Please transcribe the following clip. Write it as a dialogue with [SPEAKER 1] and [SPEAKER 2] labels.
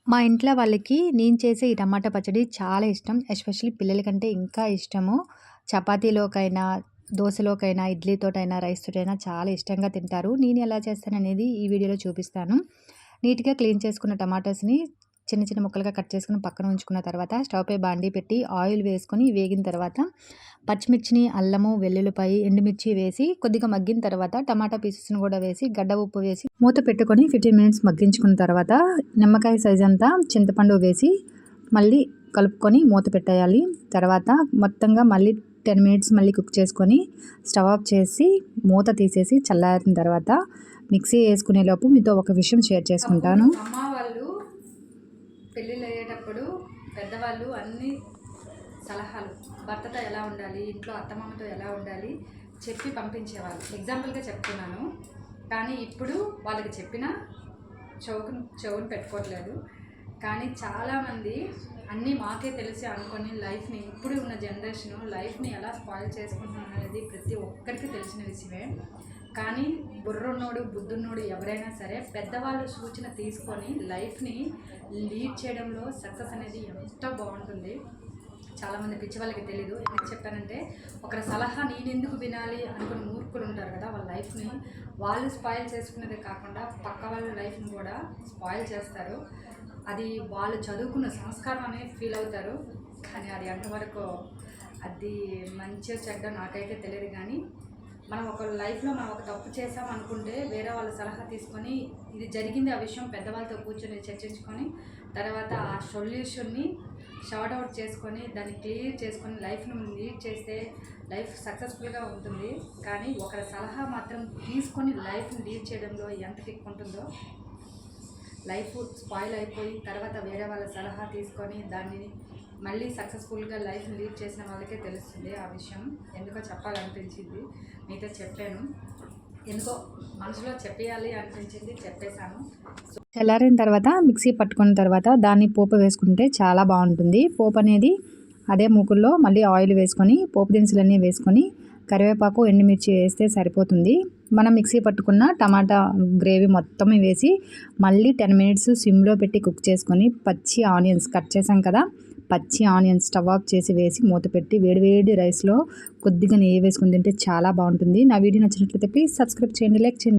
[SPEAKER 1] మా ఇంట్లో వాళ్ళకి నేను చేసే ఈ టమాటా పచ్చడి చాలా ఇష్టం. ఎస్పెషల్లీ పిల్లలకంటే ఇంకా ఇష్టము. చపాతీలోకైనా, దోసలోకైనా, ఇడ్లీతోటైనా, రైస్ తోటైనా చాలా ఇష్టంగా తింటారు. నేను ఎలా చేస్తాననేది ఈ వీడియోలో చూపిస్తాను. నీట్‌గా క్లీన్ చేసుకున్న టమాటాస్‌ని చిన్న చిన్న ముక్కలుగా కట్ చేసుకొని పక్కన ఉంచుకున్న తర్వాత స్టవ్‌పై బాండీ పెట్టి ఆయిల్ వేసుకొని వేగిన తర్వాత పచ్చిమిర్చిని, అల్లము, వెల్లుల్లిపాయి, ఎండుమిర్చి వేసి కొద్దిగా మగ్గిన తర్వాత టమాటా పీసెస్‌ని కూడా వేసి గడ్డ ఉప్పు వేసి మూత పెట్టుకొని 15 మినిట్స్ మగ్గించుకున్న తర్వాత నిమ్మకాయ సైజ్ అంతా చింతపండు వేసి మళ్ళీ కలుపుకొని మూత పెట్టేయాలి. తర్వాత మొత్తంగా మళ్ళీ 10 మినిట్స్ మళ్ళీ కుక్ చేసుకొని స్టవ్ ఆఫ్ చేసి మూత తీసేసి చల్లారిన తర్వాత మిక్సీ వేసుకునేలోపు మీతో ఒక విషయం షేర్ చేసుకుంటాను.
[SPEAKER 2] అమ్మ వాళ్ళు పెళ్ళిళ్ళు అయ్యేటప్పుడు పెద్దవాళ్ళు అన్ని సలహాలు భర్తతో ఎలా ఉండాలి, ఇంట్లో అత్తమామతో ఎలా ఉండాలి చెప్పి పంపించేవాళ్ళు. ఎగ్జాంపుల్గా చెప్తున్నాను. కానీ ఇప్పుడు వాళ్ళకి చెప్పినా చెవును పెట్టుకోవట్లేదు. కానీ చాలామంది అన్నీ మాకే తెలిసి అనుకొని లైఫ్ని, ఇప్పుడు ఉన్న జనరేషన్ లైఫ్ని ఎలా స్పాయిల్ చేసుకుంటున్నాం అనేది ప్రతి ఒక్కరికి తెలిసిన విషయమే. కానీ బుర్రున్నోడు బుద్ధున్నోడు ఎవరైనా సరే పెద్దవాళ్ళు సూచన తీసుకొని లైఫ్ని లీడ్ చేయడంలో సక్సెస్ అనేది ఎంత బాగుంటుంది. చాలామంది పిచ్చి వాళ్ళకి తెలీదు. ఎందుకు చెప్పానంటే, ఒకరి సలహా నేను ఎందుకు వినాలి అనుకుని మూర్ఖులు ఉంటారు కదా, వాళ్ళ లైఫ్ని వాళ్ళు స్పాయిల్ చేసుకునేదే కాకుండా పక్క వాళ్ళ లైఫ్ని కూడా స్పాయిల్ చేస్తారు. అది వాళ్ళు చదువుకున్న సంస్కారం అనేది ఫీల్ అవుతారు. కానీ అది ఎంతవరకు అది మంచిగా చెడ్డ నాకైతే తెలియదు. కానీ మనం ఒక లైఫ్లో మనం ఒక తప్పు చేసాం అనుకుంటే వేరే వాళ్ళ సలహా తీసుకొని ఇది జరిగింది ఆ విషయం పెద్దవాళ్ళతో కూర్చొని చర్చించుకొని తర్వాత ఆ సొల్యూషన్ని షార్ట్ అవుట్ చేసుకొని దాన్ని క్లియర్ చేసుకొని లైఫ్ను లీడ్ చేస్తే లైఫ్ సక్సెస్ఫుల్గా ఉంటుంది. కానీ ఒకరి సలహా మాత్రం తీసుకొని లైఫ్ని లీడ్ చేయడంలో ఎంత కిక్ ఉంటుందో, లైఫ్ స్పాయిల్ అయిపోయి తర్వాత వేరే వాళ్ళ సలహా తీసుకొని దాన్ని మళ్ళీ సక్సెస్ఫుల్గా లైఫ్ని లీడ్ చేసిన వాళ్ళకే తెలుస్తుంది ఆ విషయం. ఎందుకో చెప్పాలనిపించింది, మీతో చెప్పాను. ఎందుకో మనసులో చెప్పేయాలి అనిపించింది, చెప్పేశాను.
[SPEAKER 1] చల్లారిన తర్వాత మిక్సీ పట్టుకున్న తర్వాత దాన్ని పోపు వేసుకుంటే చాలా బాగుంటుంది. పోపు అనేది అదే మూకుల్లో మళ్ళీ ఆయిల్ వేసుకొని పోపు దినుసులన్నీ వేసుకొని కరివేపాకు, ఎండుమిర్చి వేస్తే సరిపోతుంది. మనం మిక్సీ పట్టుకున్న టమాటా గ్రేవీ మొత్తం వేసి మళ్ళీ 10 మినిట్స్ సిమ్లో పెట్టి కుక్ చేసుకొని పచ్చి ఆనియన్స్ కట్ చేసాం కదా, పచ్చి ఆనియన్స్ స్టవ్ ఆఫ్ చేసి వేసి మూత పెట్టి వేడివేడి రైస్లో కొద్దిగా నెయ్యి వేసుకుని తింటే చాలా బాగుంటుంది. నా వీడియో నచ్చినట్లయితే ప్లీజ్ సబ్స్క్రైబ్ చేయండి, లైక్ చేయండి.